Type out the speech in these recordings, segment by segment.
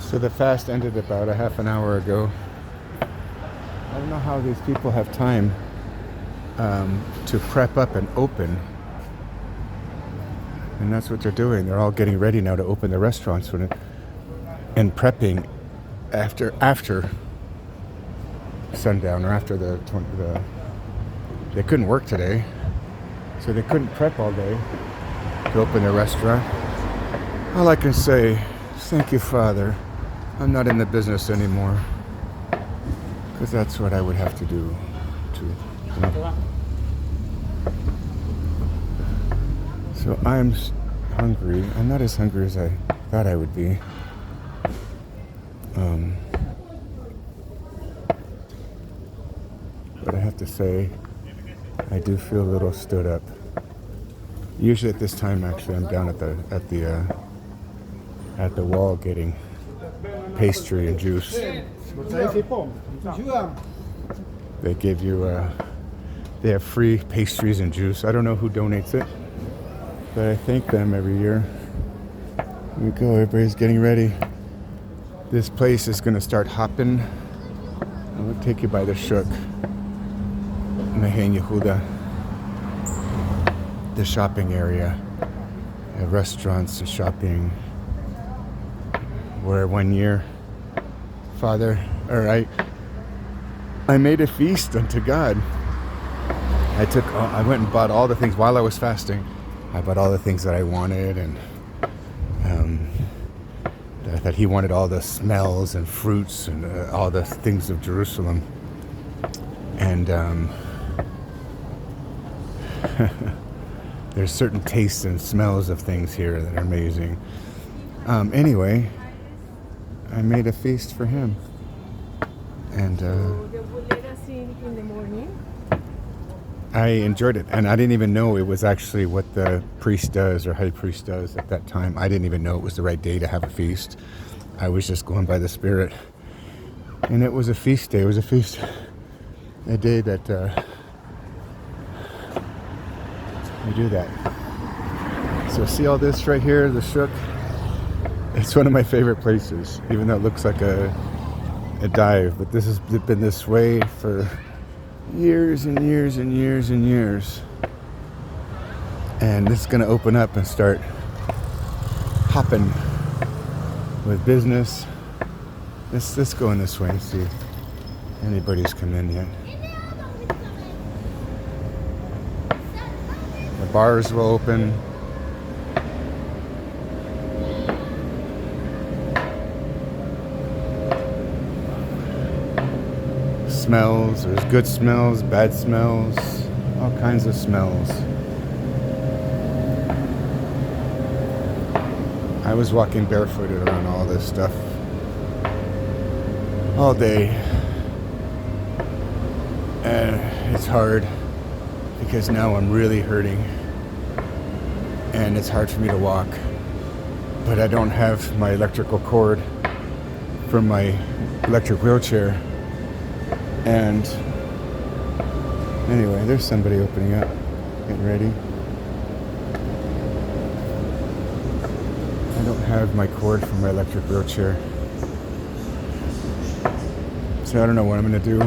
So the fast ended about a half an hour ago. I don't know how these people have time to prep up and open. And that's what they're doing. They're all getting ready now to open the restaurants and prepping after sundown or after the they couldn't work today, so they couldn't prep all day to open their restaurant. All I can say is thank you, Father. I'm not in the business anymore, because that's what I would have to do too. So I'm hungry. I'm not as hungry as I thought I would be. But I have to say, I do feel a little stood up. Usually at this time, actually, I'm down at the wall getting pastry and juice. They give you they have free pastries and juice. I don't know who donates it, but I thank them every year. Here we go. Everybody's getting ready. This place is going to start hopping. I'll take you by the shuk. Mahen Yehuda, the shopping area, restaurants and shopping. Where one year, Father, I made a feast unto God. I went and bought all the things while I was fasting. I bought all the things that I wanted, and that He wanted all the smells and fruits and all the things of Jerusalem. And there's certain tastes and smells of things here that are amazing. Anyway, I made a feast for him. And So they will let us in the morning. I enjoyed it. And I didn't even know it was actually what the priest does or high priest does at that time. I didn't even know it was the right day to have a feast. I was just going by the Spirit. And it was a feast day. It was a day that we do that. So see all this right here, the shuk? It's one of my favorite places, even though it looks like a dive. But this has been this way for years and years and years and years. And this is going to open up and start hopping with business. Let's go in this way and see if anybody's come in yet. The bars will open. Smells, there's good smells, bad smells, all kinds of smells. I was walking barefooted around all this stuff all day, and it's hard because now I'm really hurting and it's hard for me to walk, but I don't have my electrical cord from my electric wheelchair. And anyway, there's somebody opening up, getting ready. I don't have my cord from my electric wheelchair, so I don't know what I'm going to do.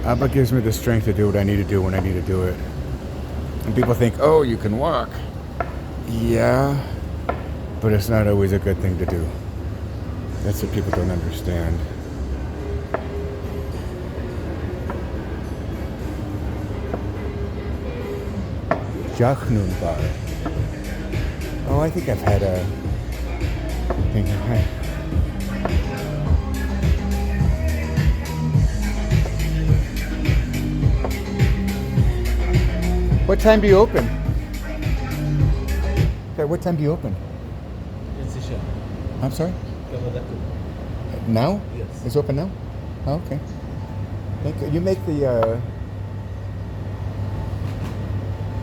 Abba gives me the strength to do what I need to do when I need to do it. And people think, oh, you can walk. Yeah, but it's not always a good thing to do. That's what people don't understand. Jachnun bar. Oh, I think I've had a thing. Hi. What time do you open? Okay, what time do you open? I'm sorry? Now? Yes. It's open now? Oh, okay. Thank you. You make the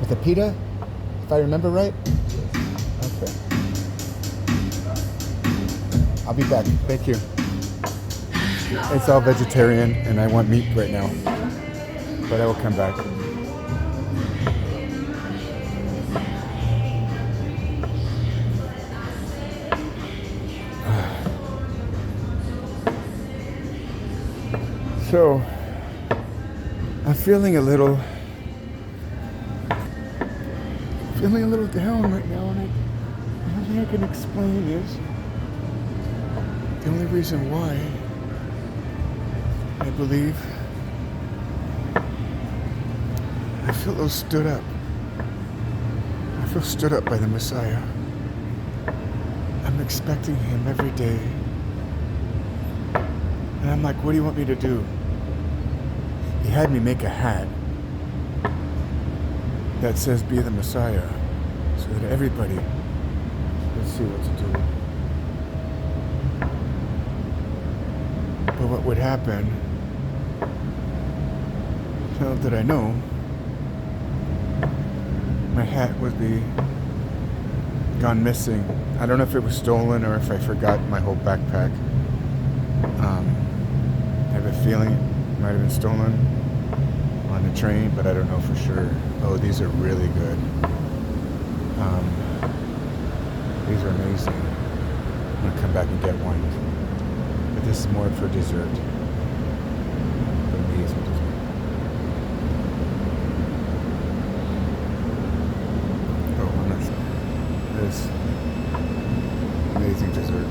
with the pita, if I remember right? Okay. I'll be back. Thank you. It's all vegetarian, and I want meat right now. But I will come back. So, I'm feeling a little down right now, and the only thing I can explain is the only reason why I believe I feel a little stood up. I feel stood up by the Messiah. I'm expecting him every day. And I'm like, what do you want me to do? He had me make a hat that says be the Messiah, so that everybody would see what to do. But what would happen, little did I know, my hat would be gone missing. I don't know if it was stolen or if I forgot my whole backpack. I have a feeling it might have been stolen on the train, but I don't know for sure. Oh, these are really good. These are amazing. I'm gonna come back and get one. But this is more for dessert. For me, it's for dessert. Oh, I'm not sure. This amazing dessert.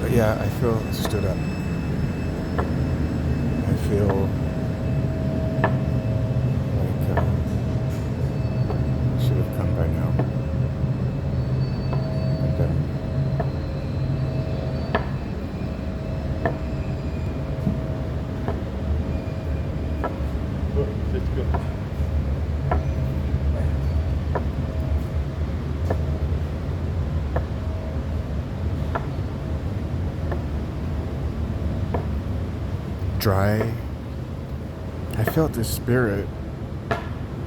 But yeah, I feel stood up. I feel like I should have come by now. And let's go. Dry. I felt this spirit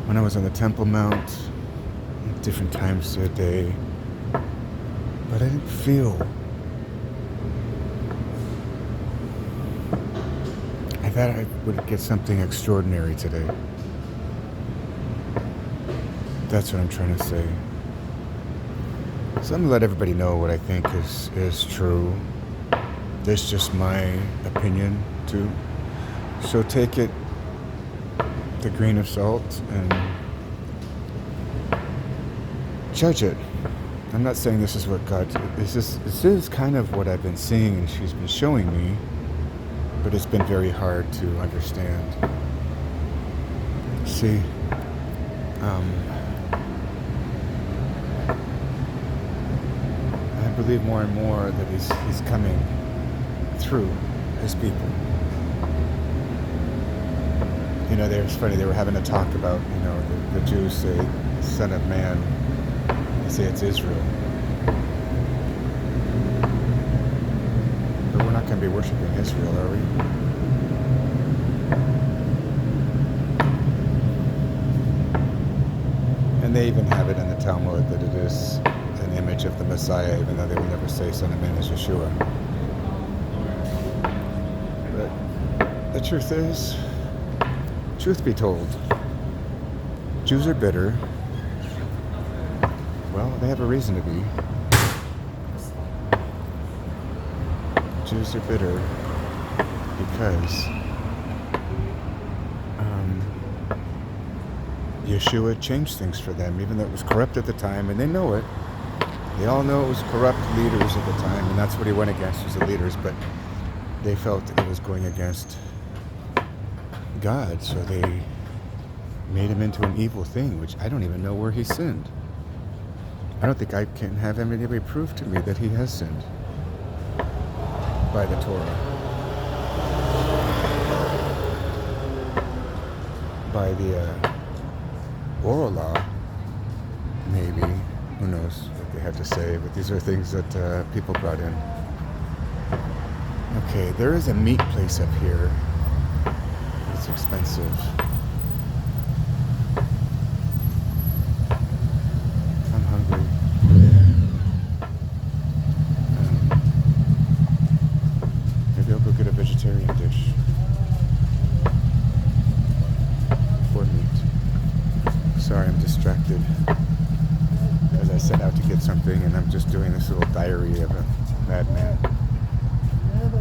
when I was on the Temple Mount at different times of the day, but I didn't feel. I thought I would get something extraordinary today. That's what I'm trying to say. So I'm gonna let everybody know what I think is true. This is just my opinion too. So take it with a grain of salt and judge it. I'm not saying this is what God. This is kind of what I've been seeing and she's been showing me, but it's been very hard to understand. See, I believe more and more that he's coming through his people. You know, it's funny, they were having a talk about, you know, the Jews say, Son of Man, they say it's Israel. But we're not going to be worshiping Israel, are we? And they even have it in the Talmud that it is an image of the Messiah, even though they will never say Son of Man is Yeshua. But the truth is, truth be told, Jews are bitter. Well, they have a reason to be. Jews are bitter because Yeshua changed things for them, even though it was corrupt at the time, and they know it. They all know it was corrupt leaders at the time, and that's what he went against, was the leaders, but they felt it was going against God, so they made him into an evil thing, which I don't even know where he sinned. I don't think I can have anybody prove to me that he has sinned by the Torah. By the oral law, maybe. Who knows what they had to say, but these are things that people brought in. Okay, there is a meat place up here. It's expensive. I'm hungry. Maybe I'll go get a vegetarian dish for meat. Sorry, I'm distracted because I set out to get something and I'm just doing this little diary of a madman. So, I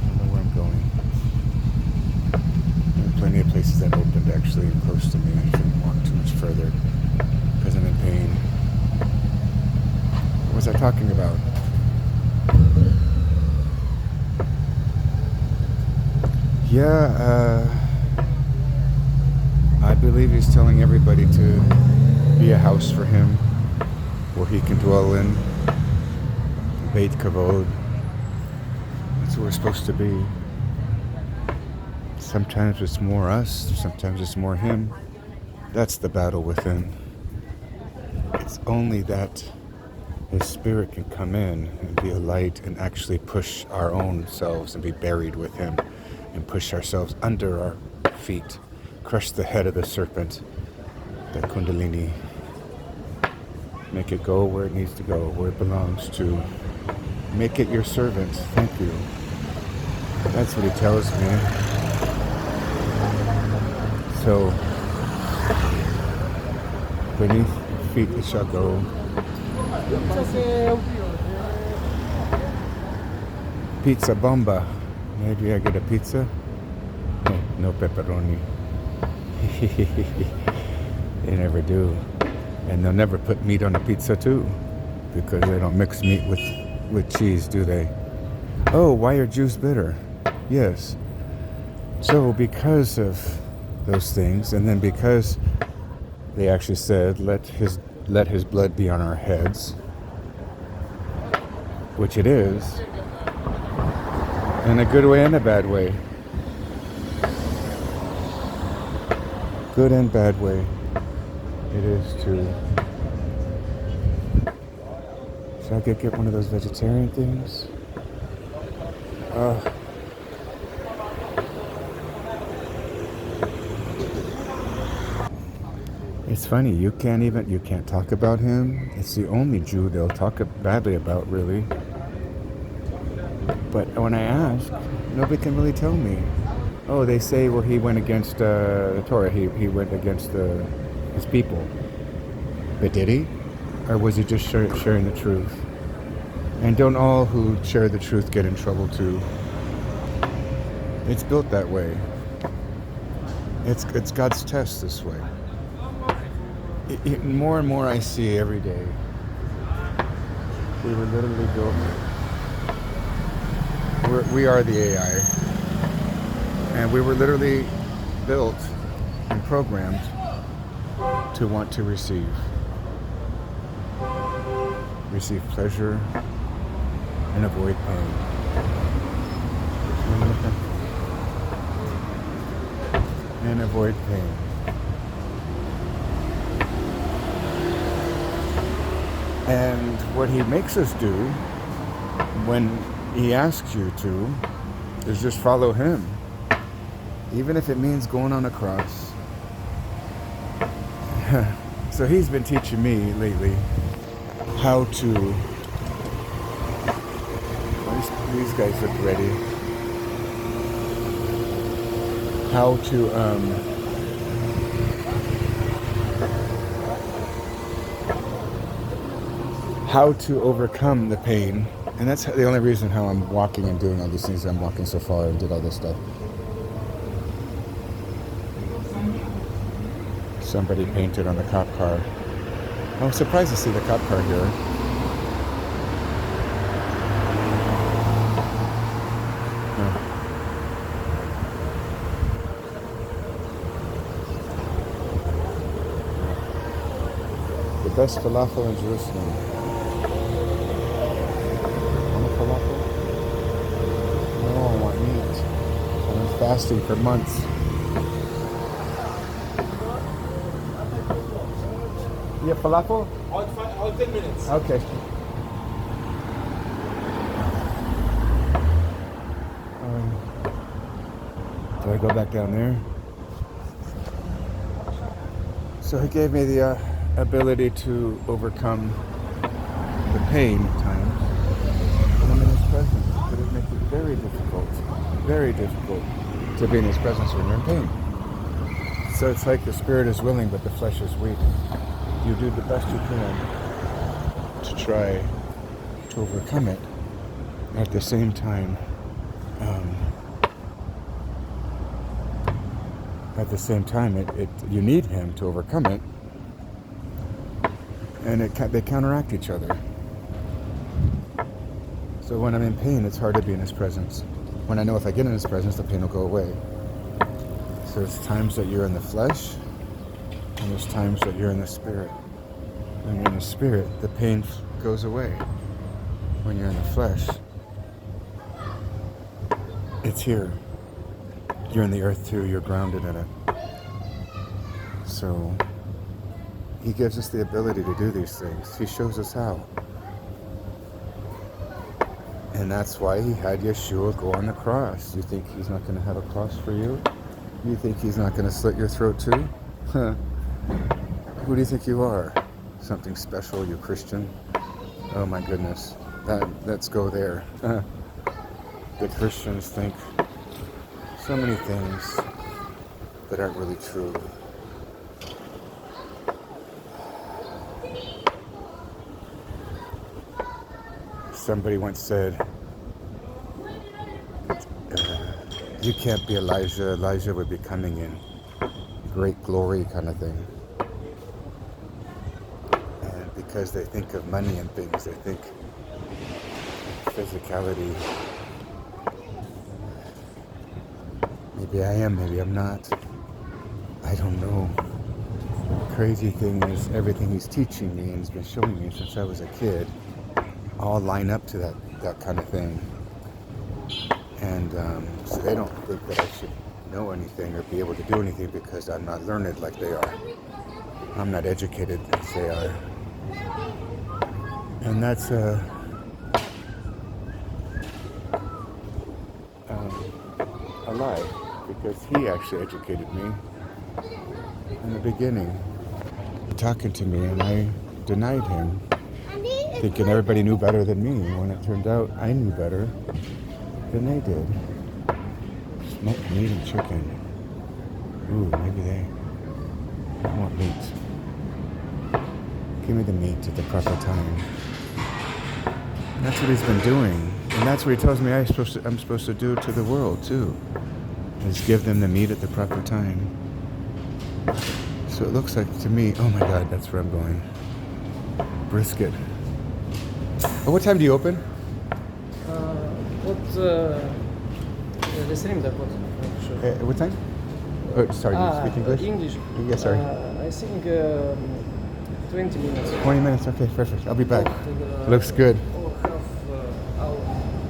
don't know where I'm going. There are plenty of places that opened actually close to me. I shouldn't walk too much further because I'm in pain. What was I talking about? Yeah, I believe he's telling everybody to be a house for him where he can dwell in. Beit Kavod. That's what we're supposed to be. Sometimes it's more us, sometimes it's more him. That's the battle within. It's only that his spirit can come in and be a light and actually push our own selves and be buried with him and push ourselves under our feet, crush the head of the serpent, the kundalini, make it go where it needs to go, where it belongs to. Make it your servant. Thank you. That's what he tells me. So, beneath your feet it shall go. Pizza bomba. Maybe I get a pizza? No pepperoni. They never do. And they'll never put meat on a pizza too, because they don't mix meat with cheese, do they? Oh, why are Jews bitter? Yes. So because of those things, and then because they actually said, let his blood be on our heads, which it is, in a good way and a bad way. Good and bad way. It is too. Should I get one of those vegetarian things? It's funny, you can't talk about him. It's the only Jew they'll talk badly about, really. But when I ask, nobody can really tell me. Oh, they say, well, he went against the Torah. He went against his people. But did he? Or was he just sharing the truth? And don't all who share the truth get in trouble too? It's built that way. It's God's test this way. More and more I see every day. We were literally built. We are the AI. And we were literally built and programmed to want to receive. Receive pleasure and avoid pain. And avoid pain. And what he makes us do when he asks you to is just follow him. Even if it means going on a cross. So he's been teaching me lately how to... These guys look ready. How to overcome the pain. And that's the only reason how I'm walking and doing all these things. I'm walking so far and did all this stuff. Somebody painted on the cop car. I was surprised to see the cop car here. The best falafel in Jerusalem. Want a falafel? No, I want meat. I've been fasting for months. You have falafel? All 10 minutes. Okay. Do I go back down there? So he gave me the ability to overcome the pain at times when I'm in his presence, but it makes it very difficult to be in his presence when you're in pain. So it's like the spirit is willing, but the flesh is weak. You do the best you can to try to overcome it. At the same time, you need him to overcome it, and they counteract each other. So when I'm in pain, it's hard to be in his presence. When I know if I get in his presence, the pain will go away. So there's times that you're in the flesh, and there's times that you're in the spirit. When you're in the spirit, the pain goes away. When you're in the flesh, it's here. You're in the earth too, you're grounded in it. So he gives us the ability to do these things. He shows us how. And that's why he had Yeshua go on the cross. You think he's not going to have a cross for you? You think he's not going to slit your throat too? Who do you think you are? Something special, you Christian? Oh my goodness. Let's go there. The Christians think so many things that aren't really true. Somebody once said, you can't be Elijah. Elijah would be coming in great glory kind of thing. And because they think of money and things, they think physicality. Maybe I am, maybe I'm not. I don't know. The crazy thing is everything he's teaching me and he's been showing me since I was a kid all line up to that kind of thing. And so they don't think that I should know anything or be able to do anything because I'm not learned like they are. I'm not educated as they are. And that's a lie, because he actually educated me in the beginning, talking to me, and I denied him, thinking everybody knew better than me, when it turned out I knew better than they did. Smoked meat and chicken. Ooh, maybe they want meat. Give me the meat at the proper time. And that's what he's been doing. And that's what he tells me I'm supposed to do to the world too. Is give them the meat at the proper time. So it looks like to me, oh my God, that's where I'm going. Brisket. Oh, what time do you open? The same that was sure. What time? Oh, sorry, do you speak English? English. Yes, sorry. I think 20 minutes. 20 minutes, okay, perfect. I'll be back. Looks good. Or half hour.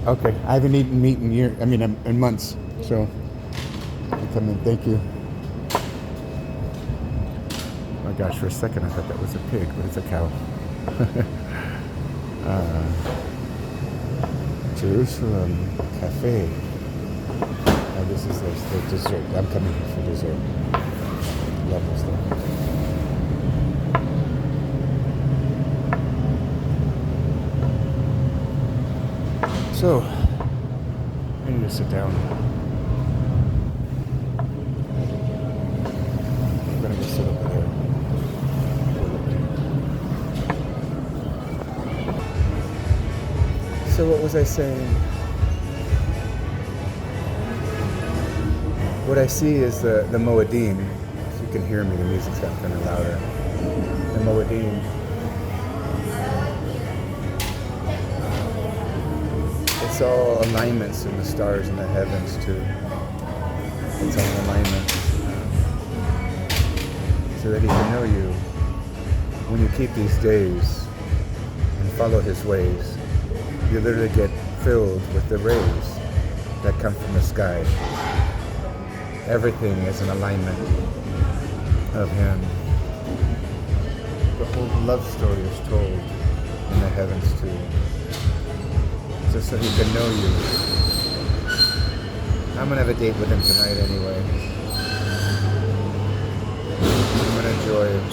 Okay, I haven't eaten meat in months, so I'll come in. Thank you. Oh my gosh, for a second I thought that was a pig, but it's a cow. Jerusalem Cafe. Oh, this is the dessert. I'm coming here for dessert. Love this stuff. So, I need to sit down. I'm gonna go sit over there. So what was I saying? What I see is the Moedim. If you can hear me, the music's gotten kind of louder. The Moedim. It's all alignments in the stars and the heavens too. It's all alignments. So that he can know you. When you keep these days and follow his ways, you literally get filled with the rays that come from the sky. Everything is an alignment of him. The whole love story is told in the heavens too. Just so he can know you. I'm gonna have a date with him tonight anyway. I'm gonna enjoy it.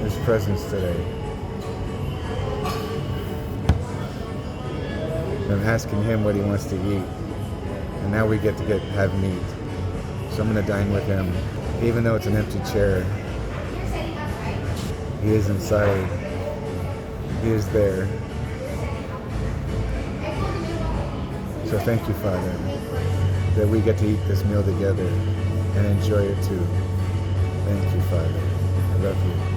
His presence today. I'm asking him what he wants to eat. And now we get to have meat. So I'm going to dine with him. Even though it's an empty chair, he is inside. He is there. So thank you, Father, that we get to eat this meal together and enjoy it too. Thank you, Father. I love you.